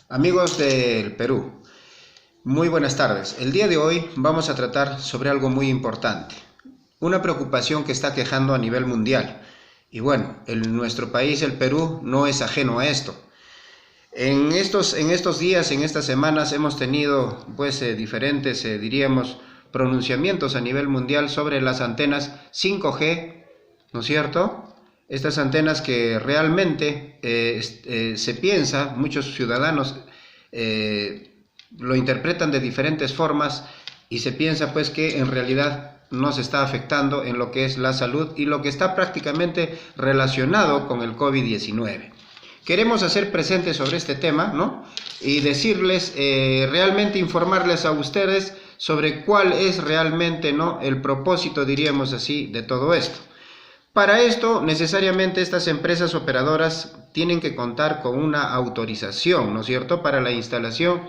Amigos del Perú, muy buenas tardes. El día de hoy vamos a tratar sobre algo muy importante, una preocupación que está quejando a nivel mundial. Y bueno, nuestro país, el Perú, no es ajeno a esto. En estos días, en estas semanas, hemos tenido diferentes, diríamos, pronunciamientos a nivel mundial sobre las antenas 5G, ¿no es cierto? Estas antenas que realmente se piensa, muchos ciudadanos lo interpretan de diferentes formas y se piensa pues que en realidad nos está afectando en lo que es la salud y lo que está prácticamente relacionado con el COVID-19. Queremos hacer presente sobre este tema, ¿no? Y decirles, realmente informarles a ustedes sobre cuál es realmente, ¿no?, el propósito, diríamos así, de todo esto. Para esto, necesariamente estas empresas operadoras tienen que contar con una autorización, ¿no es cierto?, para la instalación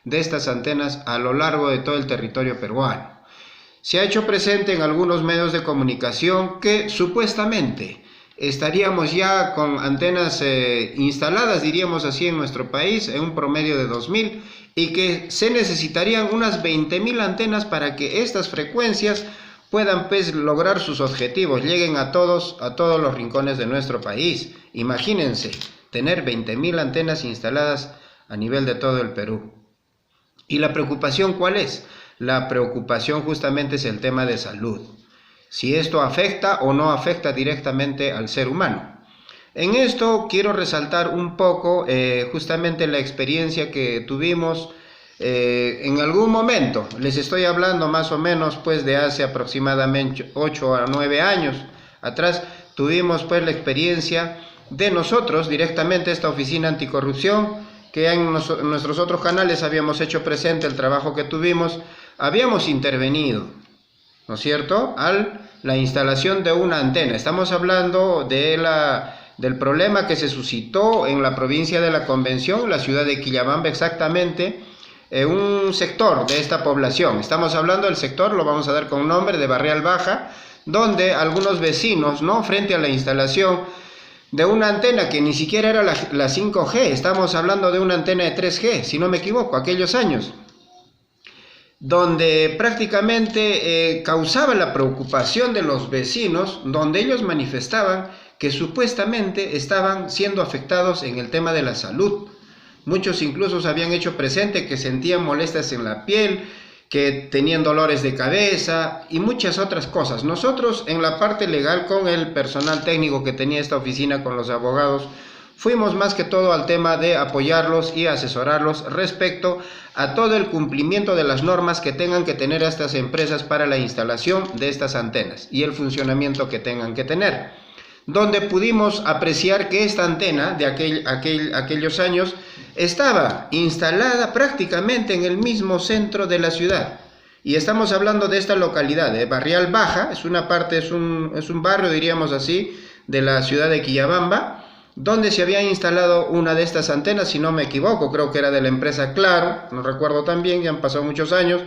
de estas antenas a lo largo de todo el territorio peruano. Se ha hecho presente en algunos medios de comunicación que supuestamente estaríamos ya con antenas instaladas, diríamos así, en nuestro país, en un promedio de 2.000, y que se necesitarían unas 20.000 antenas para que estas frecuencias puedan pues lograr sus objetivos, lleguen a todos los rincones de nuestro país. Imagínense, tener 20.000 antenas instaladas a nivel de todo el Perú. ¿Y la preocupación cuál es? La preocupación justamente es el tema de salud. Si esto afecta o no afecta directamente al ser humano. En esto quiero resaltar un poco justamente la experiencia que tuvimos en algún momento. Les estoy hablando más o menos pues de hace aproximadamente 8 a 9 años atrás. Tuvimos pues la experiencia de nosotros directamente, esta oficina anticorrupción, que en nuestros otros canales habíamos hecho presente el trabajo que tuvimos. Habíamos intervenido, ¿no es cierto?, la instalación de una antena. Estamos hablando del problema que se suscitó en la provincia de la Convención, la ciudad de Quillabamba exactamente, un sector de esta población. Estamos hablando del sector, lo vamos a dar con nombre, de Barrial Baja, donde algunos vecinos, ¿no?, frente a la instalación de una antena que ni siquiera era la 5G, estamos hablando de una antena de 3G, si no me equivoco, aquellos años, donde prácticamente causaba la preocupación de los vecinos, donde ellos manifestaban que supuestamente estaban siendo afectados en el tema de la salud. Muchos incluso se habían hecho presente que sentían molestias en la piel, que tenían dolores de cabeza y muchas otras cosas. Nosotros en la parte legal, con el personal técnico que tenía esta oficina, con los abogados, fuimos más que todo al tema de apoyarlos y asesorarlos respecto a todo el cumplimiento de las normas que tengan que tener estas empresas para la instalación de estas antenas y el funcionamiento que tengan que tener. Donde pudimos apreciar que esta antena de aquellos años estaba instalada prácticamente en el mismo centro de la ciudad. Y estamos hablando de esta localidad, de Barrial Baja, es un barrio, diríamos así, de la ciudad de Quillabamba, donde se había instalado una de estas antenas, si no me equivoco, creo que era de la empresa Claro, no recuerdo tan bien, ya han pasado muchos años,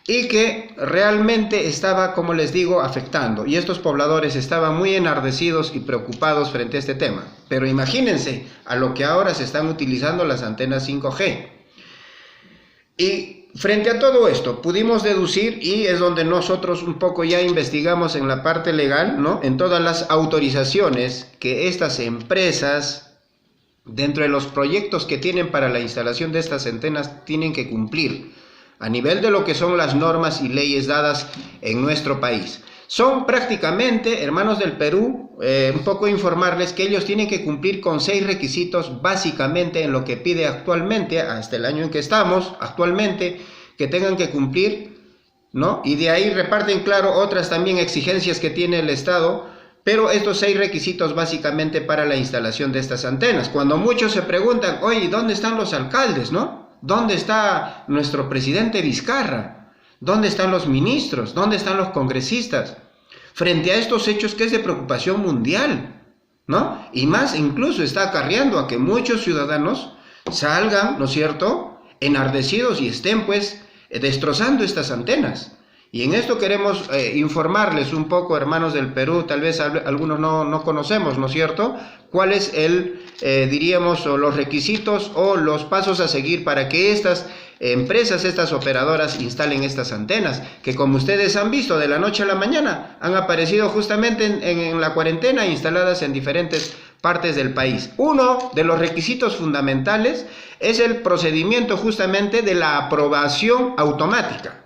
y que realmente estaba, como les digo, afectando. Y estos pobladores estaban muy enardecidos y preocupados frente a este tema. Pero imagínense a lo que ahora se están utilizando las antenas 5G. Y frente a todo esto, pudimos deducir, y es donde nosotros un poco ya investigamos en la parte legal, ¿no?, en todas las autorizaciones que estas empresas, dentro de los proyectos que tienen para la instalación de estas antenas, tienen que cumplir a nivel de lo que son las normas y leyes dadas en nuestro país. Son prácticamente, hermanos del Perú, un poco informarles que ellos tienen que cumplir con 6 requisitos básicamente en lo que pide actualmente, hasta el año en que estamos actualmente, que tengan que cumplir, ¿no? Y de ahí reparten, claro, otras también exigencias que tiene el Estado, pero estos 6 requisitos básicamente para la instalación de estas antenas. Cuando muchos se preguntan, oye, ¿dónde están los alcaldes, no? ¿Dónde está nuestro presidente Vizcarra? ¿Dónde están los ministros? ¿Dónde están los congresistas? Frente a estos hechos que es de preocupación mundial, ¿no? Y más incluso está acarreando a que muchos ciudadanos salgan, ¿no es cierto?, enardecidos y estén pues destrozando estas antenas. Y en esto queremos informarles un poco, hermanos del Perú, tal vez algunos no conocemos, ¿no es cierto?, cuál es diríamos, o los requisitos o los pasos a seguir para que estas empresas, estas operadoras instalen estas antenas, que como ustedes han visto, de la noche a la mañana han aparecido justamente en la cuarentena, instaladas en diferentes partes del país. Uno de los requisitos fundamentales es el procedimiento justamente de la aprobación automática.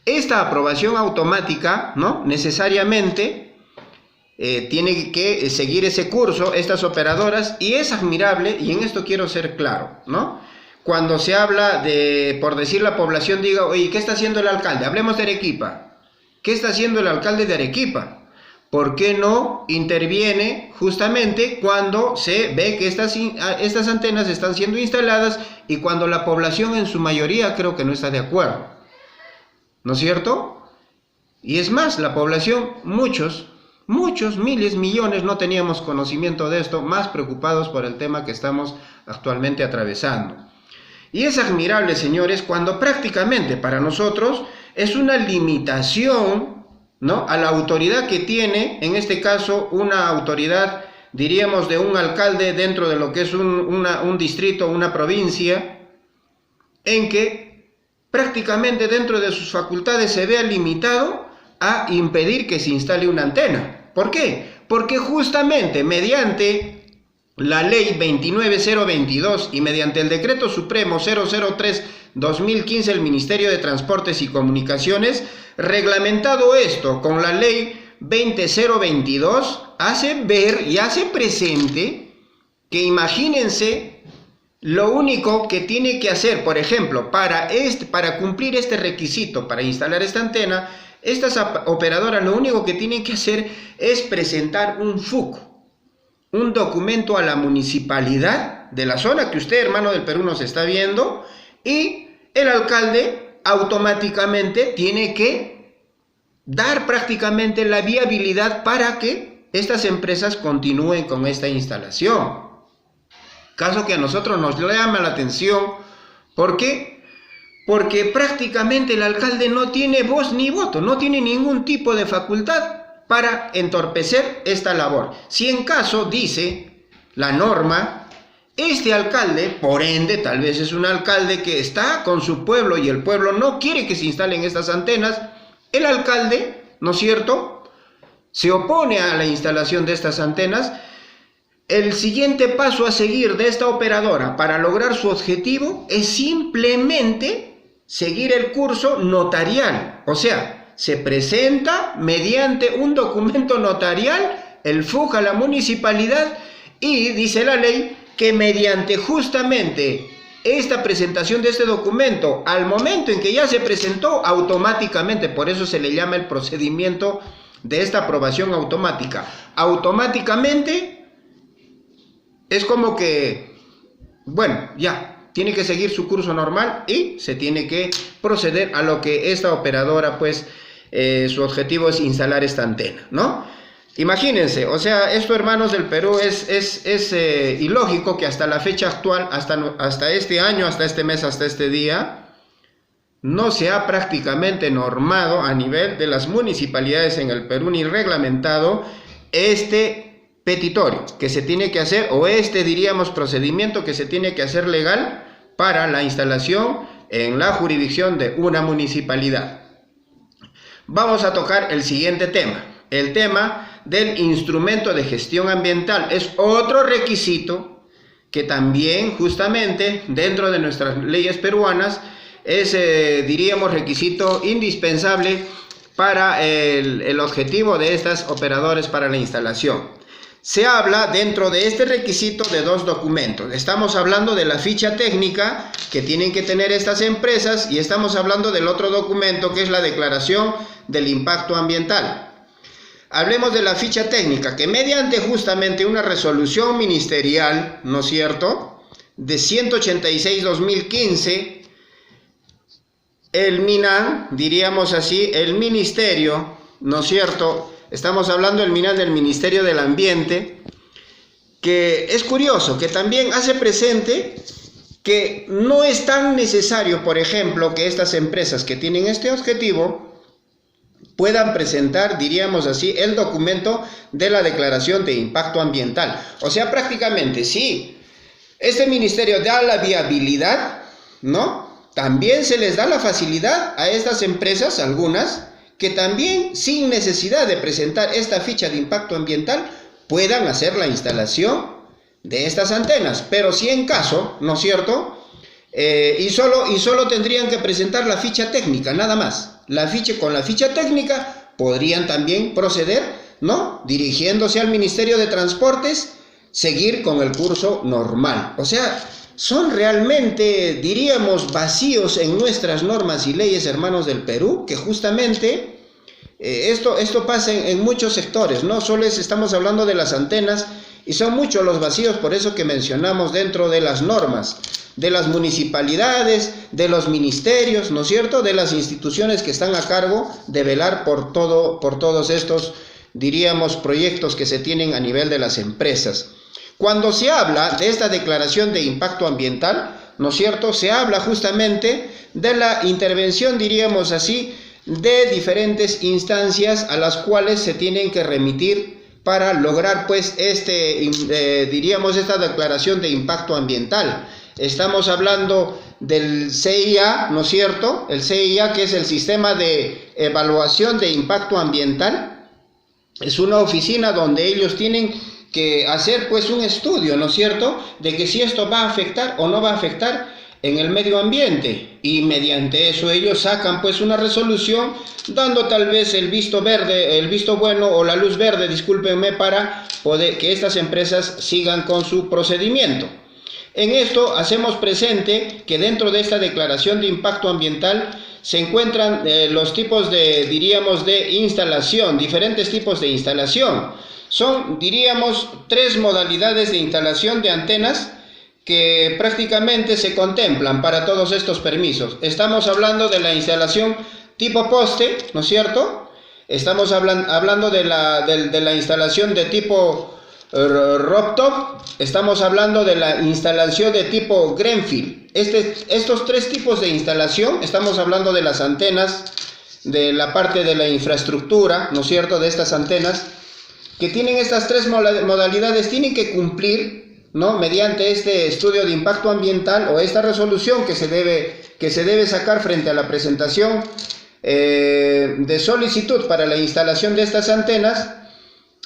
Esta aprobación automática, ¿no?, necesariamente tiene que seguir ese curso estas operadoras, y es admirable, y en esto quiero ser claro, ¿no? Cuando se habla de, por decir, la población diga, oye, ¿qué está haciendo el alcalde? Hablemos de Arequipa. ¿Qué está haciendo el alcalde de Arequipa? ¿Por qué no interviene justamente cuando se ve que estas antenas están siendo instaladas y cuando la población en su mayoría creo que no está de acuerdo? ¿No es cierto? Y es más, la población, muchos, miles, millones, no teníamos conocimiento de esto, más preocupados por el tema que estamos actualmente atravesando. Y es admirable, señores, cuando prácticamente para nosotros es una limitación, ¿no?, a la autoridad que tiene, en este caso, una autoridad, diríamos, de un alcalde dentro de lo que es un distrito, una provincia, en que prácticamente dentro de sus facultades se vea limitado a impedir que se instale una antena. ¿Por qué? Porque justamente mediante la ley 29022 y mediante el decreto supremo 003/2015 del Ministerio de Transportes y Comunicaciones, reglamentado esto con la ley 20022, hace ver y hace presente que, imagínense, lo único que tiene que hacer, por ejemplo, para cumplir este requisito, para instalar esta antena, estas operadoras lo único que tienen que hacer es presentar un FUC, un documento a la municipalidad de la zona que usted, hermano del Perú, nos está viendo, y el alcalde automáticamente tiene que dar prácticamente la viabilidad para que estas empresas continúen con esta instalación. Caso que a nosotros nos llama la atención. ¿Por qué? Porque prácticamente el alcalde no tiene voz ni voto, no tiene ningún tipo de facultad para entorpecer esta labor. Si en caso, dice la norma, este alcalde, por ende, tal vez es un alcalde que está con su pueblo y el pueblo no quiere que se instalen estas antenas, el alcalde, ¿no es cierto?, se opone a la instalación de estas antenas. El siguiente paso a seguir de esta operadora para lograr su objetivo es simplemente seguir el curso notarial. O sea, se presenta mediante un documento notarial el FUC a la municipalidad, y dice la ley que mediante justamente esta presentación de este documento, al momento en que ya se presentó, automáticamente, por eso se le llama el procedimiento de esta aprobación automática, automáticamente es como que, bueno, ya, tiene que seguir su curso normal y se tiene que proceder a lo que esta operadora, pues, su objetivo es instalar esta antena, ¿no? Imagínense, o sea, esto, hermanos del Perú, es ilógico que hasta la fecha actual, hasta este año, hasta este mes, hasta este día, no se ha prácticamente normado a nivel de las municipalidades en el Perú ni reglamentado este petitorio que se tiene que hacer, o diríamos, procedimiento que se tiene que hacer legal para la instalación en la jurisdicción de una municipalidad. Vamos a tocar el siguiente tema, el tema del instrumento de gestión ambiental. Es otro requisito que también justamente dentro de nuestras leyes peruanas es, diríamos, requisito indispensable para el objetivo de estas operadores para la instalación. Se habla dentro de este requisito de dos documentos. Estamos hablando de la ficha técnica que tienen que tener estas empresas y estamos hablando del otro documento que es la declaración del impacto ambiental. Hablemos de la ficha técnica, que mediante justamente una resolución ministerial, ¿no es cierto?, de 186/2015, el MINAN, diríamos así, el ministerio, ¿no es cierto?, estamos hablando del MINAN, del Ministerio del Ambiente, que es curioso, que también hace presente que no es tan necesario, por ejemplo, que estas empresas que tienen este objetivo puedan presentar, diríamos así, el documento de la declaración de impacto ambiental. O sea, prácticamente, si este ministerio da la viabilidad, ¿no? También se les da la facilidad a estas empresas, algunas, que también sin necesidad de presentar esta ficha de impacto ambiental puedan hacer la instalación de estas antenas, pero si en caso, ¿no es cierto? Y solo tendrían que presentar la ficha técnica, nada más. Con la ficha técnica podrían también proceder, ¿no? Dirigiéndose al Ministerio de Transportes, seguir con el curso normal. O sea, son realmente, diríamos, vacíos en nuestras normas y leyes, hermanos del Perú, que justamente esto pasa en muchos sectores, no solo estamos hablando de las antenas, y son muchos los vacíos, por eso que mencionamos dentro de las normas, de las municipalidades, de los ministerios, ¿no es cierto?, de las instituciones que están a cargo de velar por todos estos, diríamos, proyectos que se tienen a nivel de las empresas. Cuando se habla de esta declaración de impacto ambiental, ¿no es cierto?, se habla justamente de la intervención, diríamos así, de diferentes instancias a las cuales se tienen que remitir para lograr, pues, diríamos, esta declaración de impacto ambiental. Estamos hablando del CIA, ¿no es cierto?, el CIA, que es el Sistema de Evaluación de Impacto Ambiental. Es una oficina donde ellos tienen que hacer, pues, un estudio, ¿no es cierto?, de que si esto va a afectar o no va a afectar en el medio ambiente, y mediante eso ellos sacan, pues, una resolución dando tal vez el visto verde, el visto bueno o la luz verde, discúlpenme, para poder que estas empresas sigan con su procedimiento. En esto hacemos presente que dentro de esta declaración de impacto ambiental se encuentran los tipos de, diríamos, de instalación, diferentes tipos de instalación. Son, diríamos, 3 modalidades de instalación de antenas que prácticamente se contemplan para todos estos permisos. Estamos hablando de la instalación tipo poste, ¿no es cierto? Estamos hablando de la instalación de tipo rooftop. Estamos hablando de la instalación de tipo Greenfield. Estos 3 tipos de instalación, estamos hablando de las antenas, de la parte de la infraestructura, ¿no es cierto?, de estas antenas, que tienen estas 3 modalidades, tienen que cumplir, ¿no?, mediante este estudio de impacto ambiental o esta resolución que se debe sacar frente a la presentación de solicitud para la instalación de estas antenas.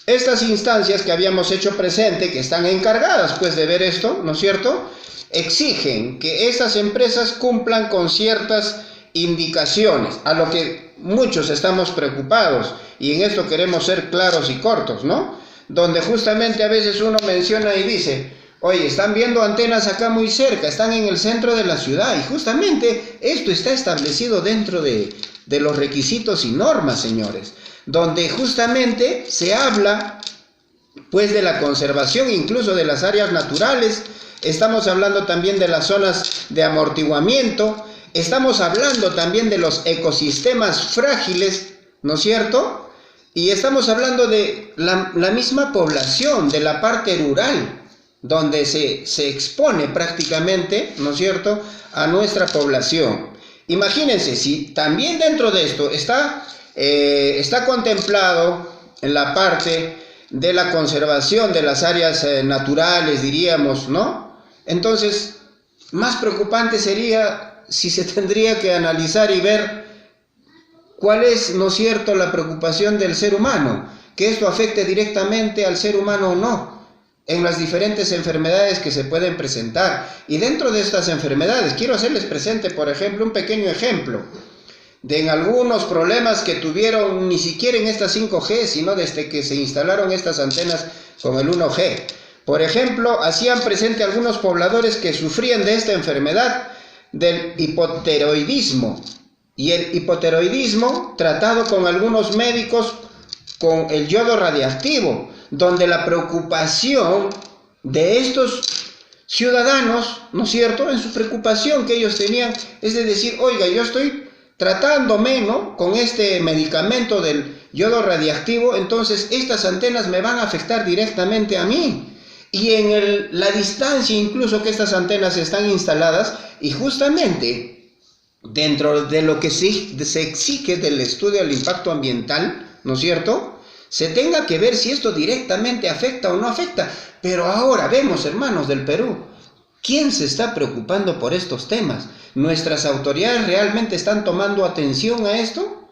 Estas instancias que habíamos hecho presente, que están encargadas, pues, de ver esto, ¿no es cierto?, exigen que estas empresas cumplan con ciertas indicaciones, a lo que muchos estamos preocupados, y en esto queremos ser claros y cortos, ¿no?, donde justamente a veces uno menciona y dice: oye, están viendo antenas acá muy cerca, están en el centro de la ciudad, y justamente esto está establecido dentro de los requisitos y normas, señores, donde justamente se habla, pues, de la conservación incluso de las áreas naturales. Estamos hablando también de las zonas de amortiguamiento, estamos hablando también de los ecosistemas frágiles, ¿no es cierto?, y estamos hablando de la misma población, de la parte rural, donde se expone prácticamente, ¿no es cierto?, a nuestra población. Imagínense, si también dentro de esto está contemplado en la parte de la conservación de las áreas naturales, diríamos, ¿no? Entonces, más preocupante sería si se tendría que analizar y ver cuál es, ¿no es cierto?, la preocupación del ser humano, que esto afecte directamente al ser humano o no, en las diferentes enfermedades que se pueden presentar. Y dentro de estas enfermedades, quiero hacerles presente, por ejemplo, un pequeño ejemplo, de en algunos problemas que tuvieron ni siquiera en estas 5G, sino desde que se instalaron estas antenas con el 1G. Por ejemplo, hacían presente algunos pobladores que sufrían de esta enfermedad del hipotiroidismo. Y el hipotiroidismo, tratado con algunos médicos con el yodo radiactivo, donde la preocupación de estos ciudadanos, ¿no es cierto?, en su preocupación que ellos tenían, es de decir: oiga, yo estoy tratándome, ¿no?, con este medicamento del yodo radiactivo, entonces estas antenas me van a afectar directamente a mí. y en la distancia incluso que estas antenas están instaladas, y justamente dentro de lo que se exige del estudio del impacto ambiental, ¿no es cierto?, se tenga que ver si esto directamente afecta o no afecta. Pero ahora vemos, hermanos del Perú, ¿quién se está preocupando por estos temas? ¿Nuestras autoridades realmente están tomando atención a esto?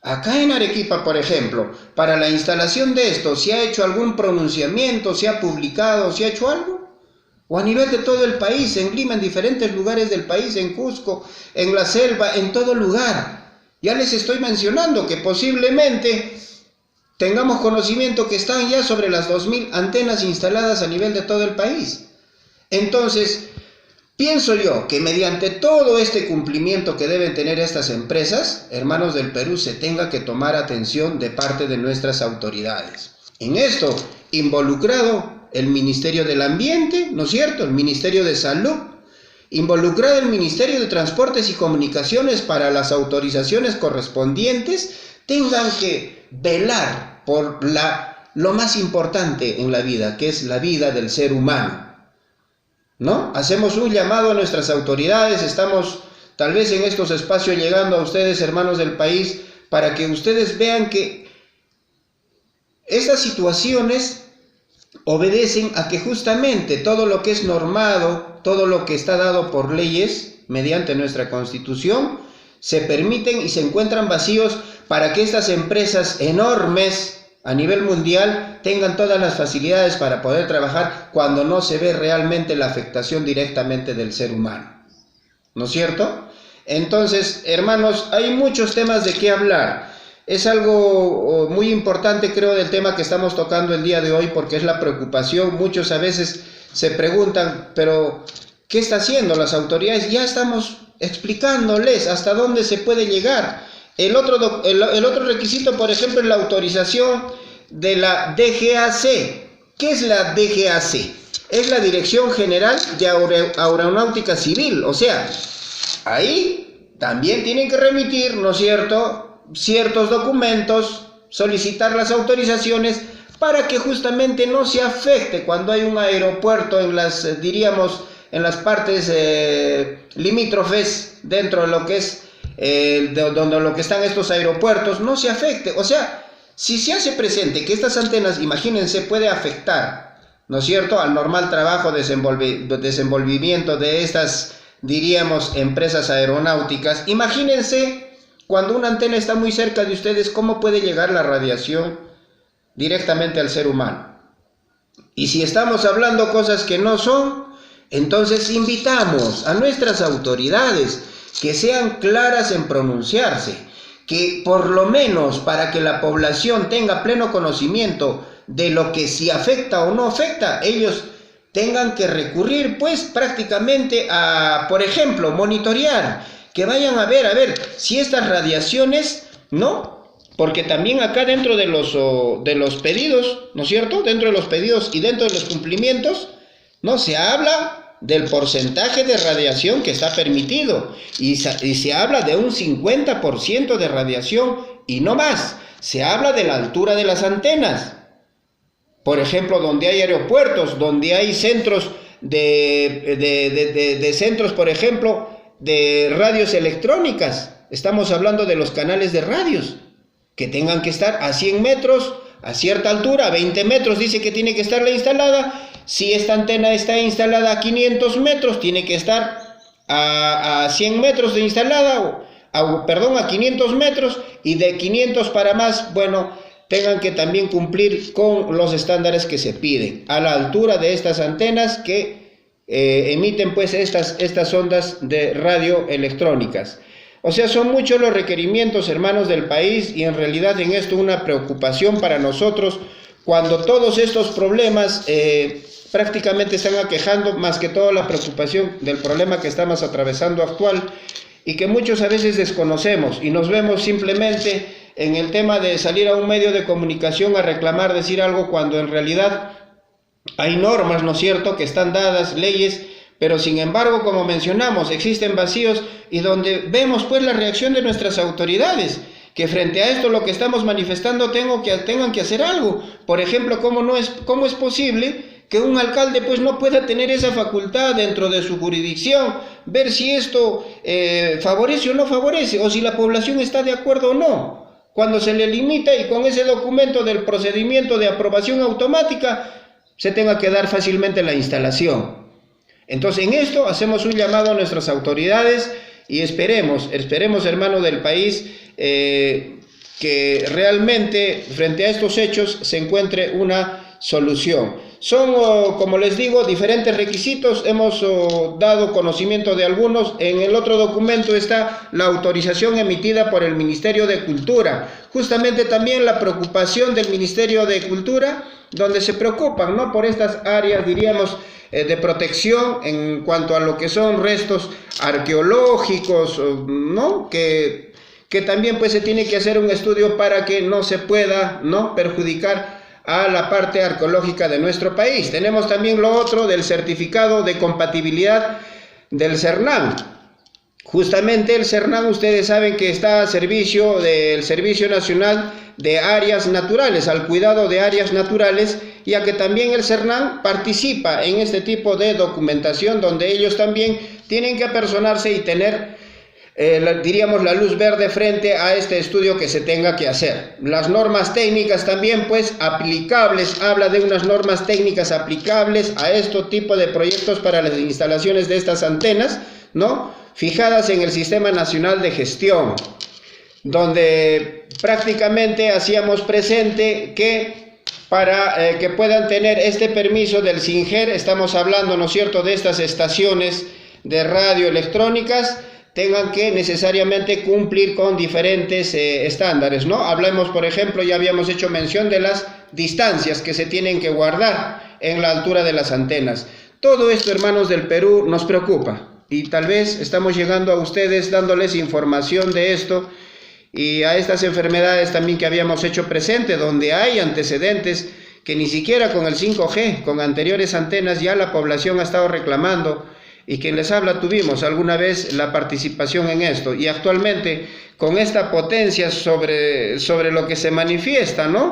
Acá en Arequipa, por ejemplo, para la instalación de esto, ¿se ha hecho algún pronunciamiento? ¿Se ha publicado? ¿Se ha hecho algo? O a nivel de todo el país, en Lima, en diferentes lugares del país, en Cusco, en la selva, en todo lugar. Ya les estoy mencionando que posiblemente tengamos conocimiento que están ya sobre las 2000 antenas instaladas a nivel de todo el país. Entonces, pienso yo que mediante todo este cumplimiento que deben tener estas empresas, hermanos del Perú, se tenga que tomar atención de parte de nuestras autoridades. En esto, involucrado el Ministerio del Ambiente, ¿no es cierto?, el Ministerio de Salud, involucrado el Ministerio de Transportes y Comunicaciones para las autorizaciones correspondientes, tengan que velar por lo más importante en la vida, que es la vida del ser humano, ¿no? Hacemos un llamado a nuestras autoridades, estamos tal vez en estos espacios llegando a ustedes, hermanos del país, para que ustedes vean que estas situaciones obedecen a que justamente todo lo que es normado, todo lo que está dado por leyes mediante nuestra Constitución, se permiten y se encuentran vacíos para que estas empresas enormes a nivel mundial tengan todas las facilidades para poder trabajar cuando no se ve realmente la afectación directamente del ser humano, ¿no es cierto? Entonces, hermanos, hay muchos temas de qué hablar. Es algo muy importante, creo, del tema que estamos tocando el día de hoy, porque es la preocupación. Muchos a veces se preguntan, pero ¿qué está haciendo las autoridades? Ya estamos explicándoles hasta dónde se puede llegar. El otro requisito, por ejemplo, es la autorización de la DGAC. ¿Qué es la DGAC? Es la Dirección General de Aeronáutica Civil. O sea, ahí también tienen que remitir, ¿no es cierto?, ciertos documentos, solicitar las autorizaciones para que justamente no se afecte cuando hay un aeropuerto en las, diríamos, en las partes limítrofes dentro de lo que es donde lo que están estos aeropuertos, no se afecte. O sea, si se hace presente que estas antenas, imagínense, puede afectar, ¿no es cierto?, al normal trabajo, desenvolvimiento de estas, diríamos, empresas aeronáuticas. Imagínense cuando una antena está muy cerca de ustedes, ¿cómo puede llegar la radiación directamente al ser humano? Y si estamos hablando cosas que no son, entonces invitamos a nuestras autoridades que sean claras en pronunciarse, que por lo menos para que la población tenga pleno conocimiento de lo que si afecta o no afecta, ellos tengan que recurrir pues prácticamente a, por ejemplo, monitorear, que vayan a ver si estas radiaciones, ¿no? Porque también acá dentro de los pedidos, ¿no es cierto?, dentro de los pedidos y dentro de los cumplimientos, ¿no?, se habla del porcentaje de radiación que está permitido, y se habla de un 50% de radiación y no más. Se habla de la altura de las antenas. Por ejemplo, donde hay aeropuertos, donde hay centros de centros, por ejemplo, de radios electrónicas, estamos hablando de los canales de radios, que tengan que estar a 100 metros, a cierta altura, a 20 metros dice que tiene que estar la instalada. Si esta antena está instalada a 500 metros, tiene que estar a 100 metros de instalada, a 500 metros, y de 500 para más, bueno, tengan que también cumplir con los estándares que se piden, a la altura de estas antenas que emiten pues estas ondas de radio electrónicas. O sea, son muchos los requerimientos, hermanos del país, y en realidad en esto una preocupación para nosotros, cuando todos estos problemas prácticamente están aquejando, más que todo la preocupación del problema que estamos atravesando actual, y que muchos a veces desconocemos, y nos vemos simplemente en el tema de salir a un medio de comunicación a reclamar, decir algo, cuando en realidad hay normas, ¿no es cierto?, que están dadas, leyes, pero sin embargo, como mencionamos, existen vacíos, y donde vemos pues la reacción de nuestras autoridades, que frente a esto lo que estamos manifestando tengan que hacer algo. Por ejemplo, ¿cómo es posible que un alcalde pues no pueda tener esa facultad dentro de su jurisdicción, ver si esto favorece o no favorece, o si la población está de acuerdo o no, cuando se le limita y con ese documento del procedimiento de aprobación automática se tenga que dar fácilmente la instalación. Entonces en esto hacemos un llamado a nuestras autoridades y esperemos hermanos del país, que realmente frente a estos hechos se encuentre una solución. Son, como les digo, diferentes requisitos, hemos dado conocimiento de algunos. En el otro documento está la autorización emitida por el Ministerio de Cultura, justamente también la preocupación del Ministerio de Cultura, donde se preocupan, ¿no?, por estas áreas, diríamos, de protección en cuanto a lo que son restos arqueológicos, ¿no?, que también pues se tiene que hacer un estudio para que no se pueda, ¿no?, perjudicar a la parte arqueológica de nuestro país. Tenemos también lo otro del certificado de compatibilidad del CERNAM. Justamente el CERNAM, ustedes saben que está a servicio del Servicio Nacional de Áreas Naturales, al cuidado de áreas naturales, ya que también el CERNAM participa en este tipo de documentación, donde ellos también tienen que apersonarse y tener diríamos la luz verde frente a este estudio que se tenga que hacer. Las normas técnicas también pues aplicables, habla de unas normas técnicas aplicables a este tipo de proyectos para las instalaciones de estas antenas, ¿no?, fijadas en el Sistema Nacional de Gestión, donde prácticamente hacíamos presente que para que puedan tener este permiso del SINGER, estamos hablando, ¿no es cierto?, de estas estaciones de radio electrónicas, tengan que necesariamente cumplir con diferentes estándares, ¿no? Hablemos, por ejemplo, ya habíamos hecho mención de las distancias que se tienen que guardar en la altura de las antenas. Todo esto, hermanos del Perú, nos preocupa y tal vez estamos llegando a ustedes dándoles información de esto y a estas enfermedades también que habíamos hecho presente, donde hay antecedentes que ni siquiera con el 5G, con anteriores antenas, ya la población ha estado reclamando. Y quien les habla tuvimos alguna vez la participación en esto, y actualmente con esta potencia sobre lo que se manifiesta, ¿no?,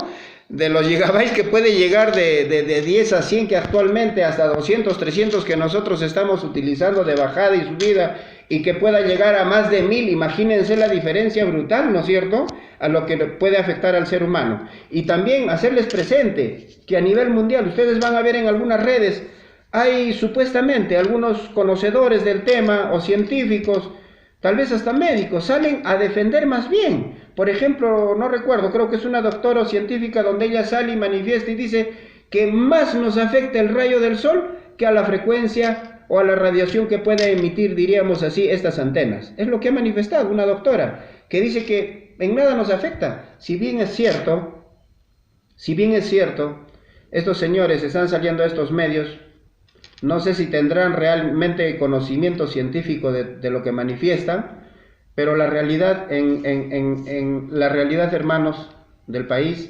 de los gigabytes que puede llegar de 10 a 100, que actualmente hasta 200, 300 que nosotros estamos utilizando de bajada y subida, y que pueda llegar a más de 1000, imagínense la diferencia brutal, ¿no es cierto?, a lo que puede afectar al ser humano. Y también hacerles presente que a nivel mundial, ustedes van a ver en algunas redes, hay supuestamente algunos conocedores del tema o científicos, tal vez hasta médicos, salen a defender más bien. Por ejemplo, no recuerdo, creo que es una doctora o científica donde ella sale y manifiesta y dice que más nos afecta el rayo del sol que a la frecuencia o a la radiación que puede emitir, diríamos así, estas antenas. Es lo que ha manifestado una doctora, que dice que en nada nos afecta. Si bien es cierto, estos señores están saliendo a estos medios, no sé si tendrán realmente conocimiento científico de lo que manifiestan, pero la realidad, la realidad, hermanos del país,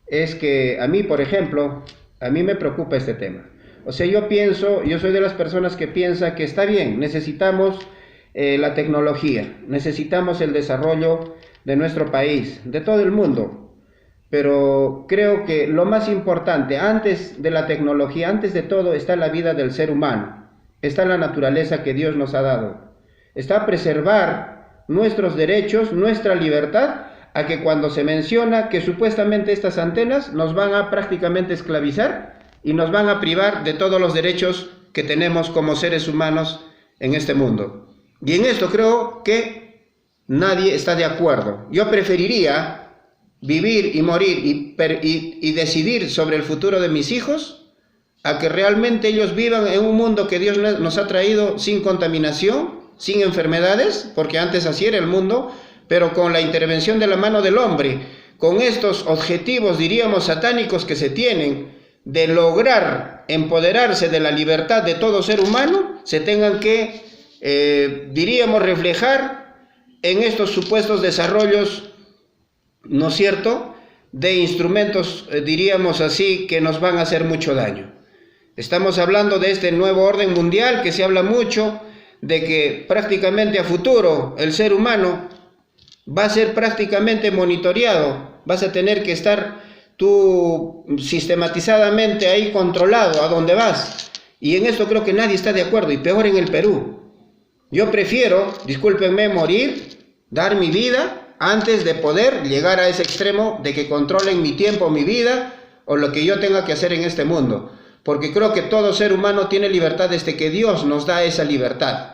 es que a mí, por ejemplo, a mí me preocupa este tema. O sea, yo soy de las personas que piensa que está bien, necesitamos la tecnología, necesitamos el desarrollo de nuestro país, de todo el mundo. Pero creo que lo más importante, antes de la tecnología, antes de todo, está la vida del ser humano, está la naturaleza que Dios nos ha dado, está preservar nuestros derechos, nuestra libertad, a que cuando se menciona que supuestamente estas antenas nos van a prácticamente esclavizar y nos van a privar de todos los derechos que tenemos como seres humanos en este mundo. Y en esto creo que nadie está de acuerdo. Yo preferiría vivir y morir y decidir sobre el futuro de mis hijos, a que realmente ellos vivan en un mundo que Dios nos ha traído sin contaminación, sin enfermedades, porque antes así era el mundo, pero con la intervención de la mano del hombre, con estos objetivos, diríamos, satánicos que se tienen, de lograr empoderarse de la libertad de todo ser humano, se tengan que, diríamos, reflejar en estos supuestos desarrollos, ¿no es cierto?, de instrumentos, diríamos así, que nos van a hacer mucho daño. Estamos hablando de este nuevo orden mundial, que se habla mucho de que prácticamente a futuro el ser humano va a ser prácticamente monitoreado, vas a tener que estar tú sistematizadamente ahí controlado a dónde vas. Y en esto creo que nadie está de acuerdo, y peor en el Perú. Yo prefiero, discúlpenme, morir, dar mi vida, antes de poder llegar a ese extremo de que controlen mi tiempo, mi vida, o lo que yo tenga que hacer en este mundo. Porque creo que todo ser humano tiene libertad desde que Dios nos da esa libertad.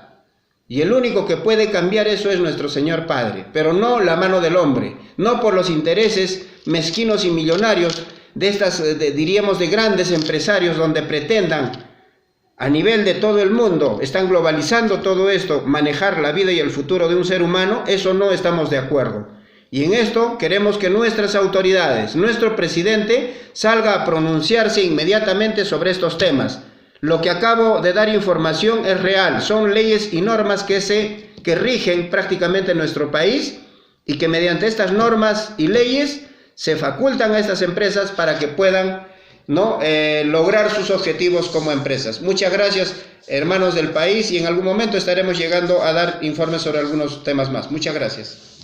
Y el único que puede cambiar eso es nuestro Señor Padre, pero no la mano del hombre, no por los intereses mezquinos y millonarios de estas, diríamos, de grandes empresarios donde pretendan a nivel de todo el mundo, están globalizando todo esto, manejar la vida y el futuro de un ser humano. Eso no estamos de acuerdo. Y en esto queremos que nuestras autoridades, nuestro presidente, salga a pronunciarse inmediatamente sobre estos temas. Lo que acabo de dar información es real, son leyes y normas que rigen prácticamente nuestro país, y que mediante estas normas y leyes se facultan a estas empresas para que puedan lograr sus objetivos como empresas. Muchas gracias, hermanos del país, y en algún momento estaremos llegando a dar informes sobre algunos temas más. Muchas gracias.